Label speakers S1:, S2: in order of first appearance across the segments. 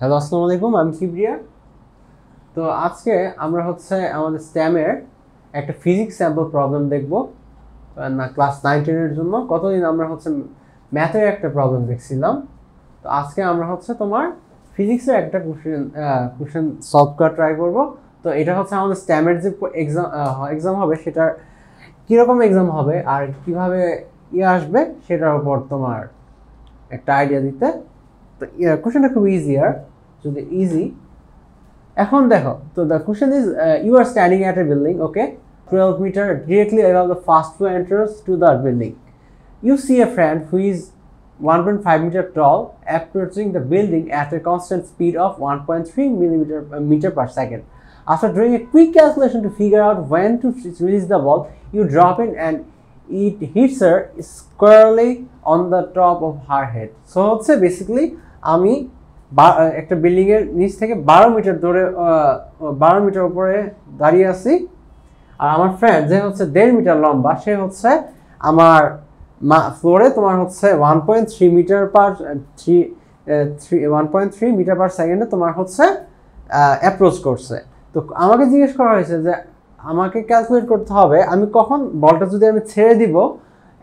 S1: Hello, আসসালামু আলাইকুম। আমি কিবরিয়া। তো আজকে আমরা আমাদের স্ট্যামের একটা ফিজিক্স স্যাম্পল প্রবলেম দেখব না ক্লাস 9-10 এর জন্য। কতদিন আমরা ম্যাথের একটা প্রবলেম দেখছিলাম। তো আজকে আমরা তোমার ফিজিক্সের একটা কোশ্চেন সলভ করা ট্রাই করব। তো এটা আমাদের স্ট্যামের যে এক্সাম হবে সেটার কীরকম এক্সাম হবে আর কিভাবে আসবে সেটার উপর তোমার একটা আইডিয়া দিতে। তো কোশ্চেনটা খুব ইজি, আর যদি ইজি এখন দেখো। তো the question is you are standing at a building, okay, 12 meter directly above the first floor entrance to the building. You see a friend who is 1.5 meter tall approaching the building at a constant speed of 1.3 meter per second. After doing a quick calculation to figure out when to release the ball, you drop in and it hits her squarely on the top of her head. So basically আমি একটা building এর নিচ থেকে 12 metre দূরে 12 metre উপরে দাঁড়িয়ে আছি, আর আমার ফ্রেন্ড যে 1.5 মিটার লম্বা সে আমার ফ্লোরে তোমার 1.3 মিটার পার 1.3 মিটার পার সেকেন্ডে তোমার অ্যাপ্রোচ করছে। তো আমাকে জিজ্ঞেস করা হয়েছে যে আমাকে ক্যালকুলেট করতে হবে আমি কখন বলটা যদি আমি ছেড়ে দিব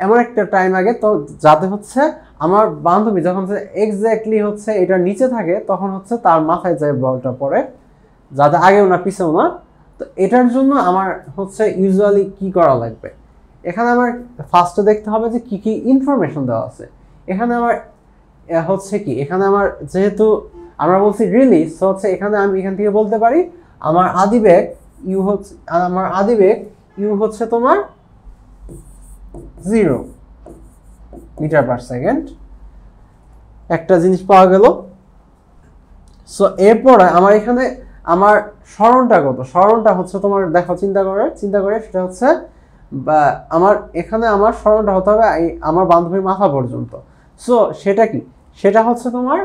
S1: এমন একটা টাইম আগে, তো যাতে আমার বান্ধবী যখন এক্স্যাক্টলি এটা নিচে থাকে তখন তার মাথায় যায় বলটা পড়ে, যাতে আগেও না পিছেও না। তো এটার জন্য আমার ইউজুয়ালি কি করা লাগবে, এখানে আমার ফার্স্টে দেখতে হবে যে কি কি ইনফরমেশন দেওয়া আছে। এখানে আমার কি এখানে আমার যেহেতু আমরা বলছি রিলিজ, এখানে আমি এখান থেকে বলতে পারি আমার আদিবেগ ইউ তোমার 0 মিটার পার সেকেন্ড। একটা জিনিস পাওয়া গেল। সো এরপরে আমার এখানে আমার স্মরণটা কত, স্মরণটা তোমার দেখো চিন্তা করে সেটা আমার এখানে আমার স্মরণটা হতে হবে আমার বান্ধবীর মাথা পর্যন্ত। সো সেটা কি, সেটা তোমার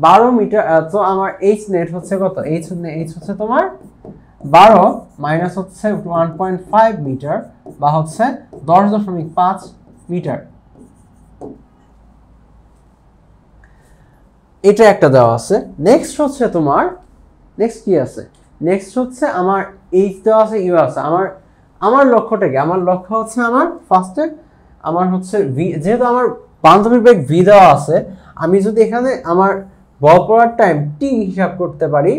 S1: 12 মিটার। তো আমার এইচ নেট কত, এইচ তোমার 12 মাইনাস 1.5 মিটার বা 10.5 মিটার। এটা একটা দেওয়া আছে। নেক্সট তোমার নেক্সট কি আছে, নেক্সট আমার এইচ দেওয়া আছে, ইউ আছে। আমার লক্ষ্যটা কি, আমার লক্ষ্য আমার ফার্স্টে আমার ভি, যেহেতু আমার বান্ধবীর বেগ ভি দেওয়া আছে, আমি যদি এখানে আমার বল পড়ার টাইম টি হিসাব করতে পারি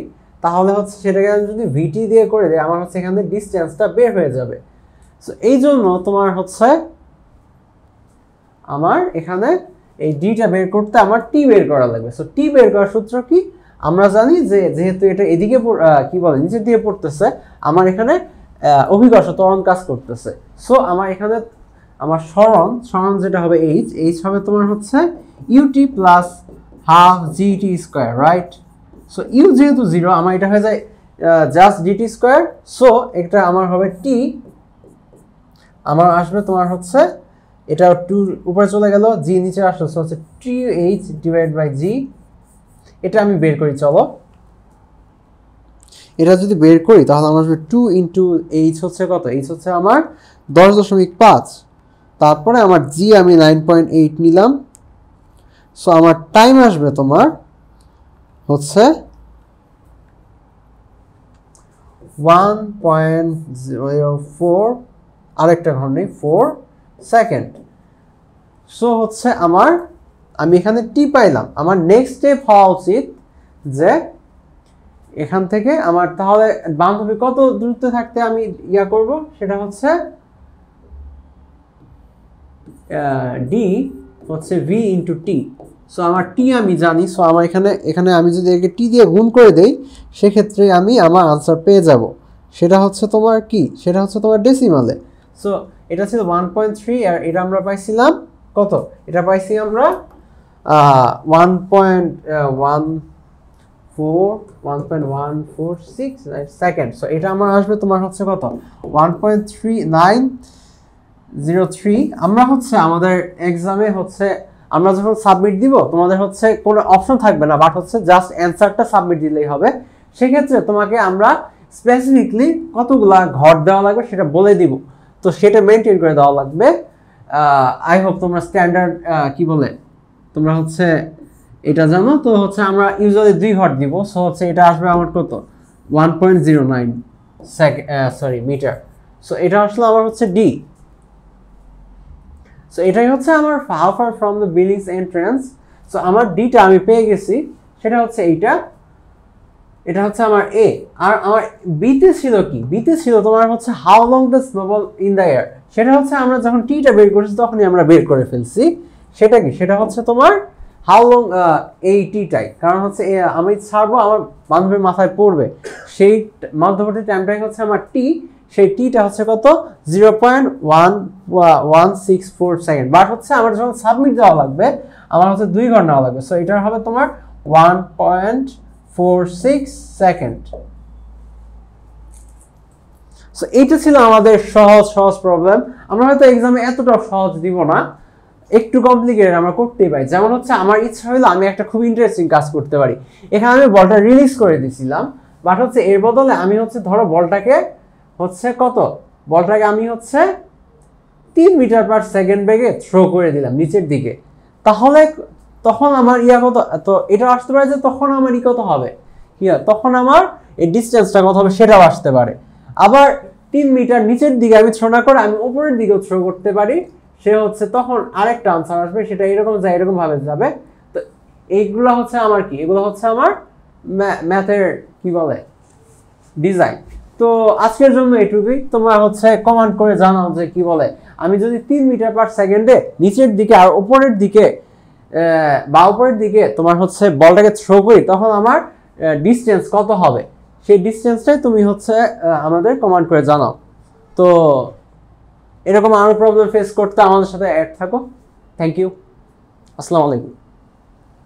S1: তাহলে সেটাকে আমি যদি ভিটি দিয়ে করে দিই আমার এখানে ডিস্টেন্সটা বের হয়ে যাবে। সো এই জন্য তোমার আমার এখানে এই ডিটা বের করতে আমার টি বের করা লাগবে। সো টি বের করার সূত্র কি, আমরা জানি যে যেহেতু এটা এদিকে কি বলে নিচের দিকে পড়তেছে, আমার এখানে অভিকর্ষ ত্বরণ কাজ করতেছে। সো আমার এখানে আমার স্মরণ যেটা হবে এইচ হবে তোমার UT plus half GT square, right. So you যেহেতু 0 আমার এটা হয়ে যায় জাস্ট ডিটি স্কোয়ার। সো এটা আমার হবে টি, আমার আসবে তোমার এটা 2 উপরে চলে গেল, জি নিচে আসলে টি এইচ ডিভাইড বাই জি। এটা আমি বের করি, চলো এটা যদি বের করি তাহলে আমার আসবে 2 ইন্টু এইচ কত, এইচ আমার 10.5, তারপরে আমার জি আমি 9.8 নিলাম। সো আমার টাইম আসবে তোমার 1.04, আরেকটা ঘর নেই 4 সেকেন্ড। সো আমি এখানে টি পাইলাম। আমার নেক্সট স্টেপ হওয়া উচিত যে এখান থেকে আমার তাহলে বান্ধবী কত দূরত্বে থাকতে আমি করব, সেটা D V into T. So আমার টি আমি জানি। সো আমার এখানে আমি যদি একে টি দিয়ে গুণ করে দেই সেক্ষেত্রে আমি আমার আনসার পেয়ে যাব। সেটা তোমার কি, সেটা তোমার ডেসিমালে। সো এটা ছিল 1.3 আর এটা আমরা পাইছিলাম কত, এটা পাইছি আমরা 1.146 সেকেন্ড। সো এটা আমার আসবে তোমার কত 1.3903। আমরা আমাদের এক্সামে আমরা যখন সাবমিট দিব তোমাদের কোনো অপশন থাকবে না, বাট জাস্ট অ্যান্সারটা সাবমিট দিলেই হবে। সেক্ষেত্রে তোমাকে আমরা স্পেসিফিকলি কতগুলা ঘর দেওয়া লাগবে সেটা বলে দিব, তো সেটা মেনটেন করে দেওয়া লাগবে। আই হোপ তোমরা স্ট্যান্ডার্ড কি বলে তোমরা এটা জানো তো হচ্ছে আমরা ইউজুয়ালি 2 ঘর দিব, সো হচ্ছে এটা আসবে আমার কত 1.09 মিটার। সো এটা আসলে আমার হচ্ছে ডি। সো এটাই হচ্ছে আমার how far from the buildings entrance. So আমার ডিটা আমি পেয়ে গেছি, সেটা হচ্ছে এইটা, এটা হচ্ছে আমার এ। আর আমার বিতে ছিল কি, বিতে ছিল তোমার হচ্ছে how long the snowball in the air. সেটা হচ্ছে আমরা যখন টিটা বের করেছি তখনই আমরা বের করে ফেলছি। সেটা কি, সেটা হচ্ছে তোমার হাউ লং এই টিটাই, কারণ হচ্ছে আমি ছাড়বো আমার বান্ধবীর মাথায় পড়বে, সেই মধ্যবর্তী টাইমটাই হচ্ছে আমার টি। সেই টিটা হচ্ছে কত 0.1164 সেকেন্ড। বাট হচ্ছে আমার যখন সাবমিট দেওয়া লাগবে আমার হচ্ছে 2 ঘন্টা নেওয়া লাগবে। সো এটার হবে তোমার 1.46 সেকেন্ড। সো এইটা ছিল আমাদের সহজ প্রবলেম। আমরা হয়তো এক্সামে এতটা সহজ দিব না, একটু কমপ্লিকেটেড আমরা করতেই পারি। যেমন হচ্ছে আমার ইচ্ছা হলো আমি একটা খুব ইন্টারেস্টিং কাজ করতে পারি, এখানে আমি বলটা রিলিজ করে দিয়েছিলাম, বাট হচ্ছে এর বদলে আমি হচ্ছে ধরো বলটাকে হচ্ছে বলটাকে আমি হচ্ছে 3 মিটার পার সেকেন্ড বেগে থ্রো করে দিলাম নিচের দিকে, তাহলে তখন আমার কত, তো এটা আসতে পারে যে তখন আমার কত হবে, তখন আমার এই ডিস্টেন্সটা কত হবে সেটাও আসতে পারে। আবার 3 মিটার নিচের দিকে আমি থ্রো না করে আমি উপরের দিকেও থ্রো করতে পারি, সে হচ্ছে তখন আরেকটা আনসার আসবে, সেটা এরকম যায়, এরকম ভাবে যাবে। তো এইগুলো হচ্ছে আমার কি, এগুলো হচ্ছে আমার ম্যাথের কি বলে ডিজাইন। তো আজকের জন্য এটুকুই, তোমরা হচ্ছে কমেন্ট করে জানাও যে কি বলে আমি যদি 3 মিটার পার সেকেন্ডে নিচের দিকে আর উপরের দিকে তোমার হচ্ছে বলটাকে থ্রো করি তখন আমার ডিস্টেন্স কত হবে, সেই ডিস্টেন্সটাই তুমি হচ্ছে আমাদের কমেন্ট করে জানাও। তো এরকম আরো প্রবলেম ফেস করতে আমাদের সাথে অ্যাড থাকো। থ্যাংক ইউ, আসসালামু আলাইকুম।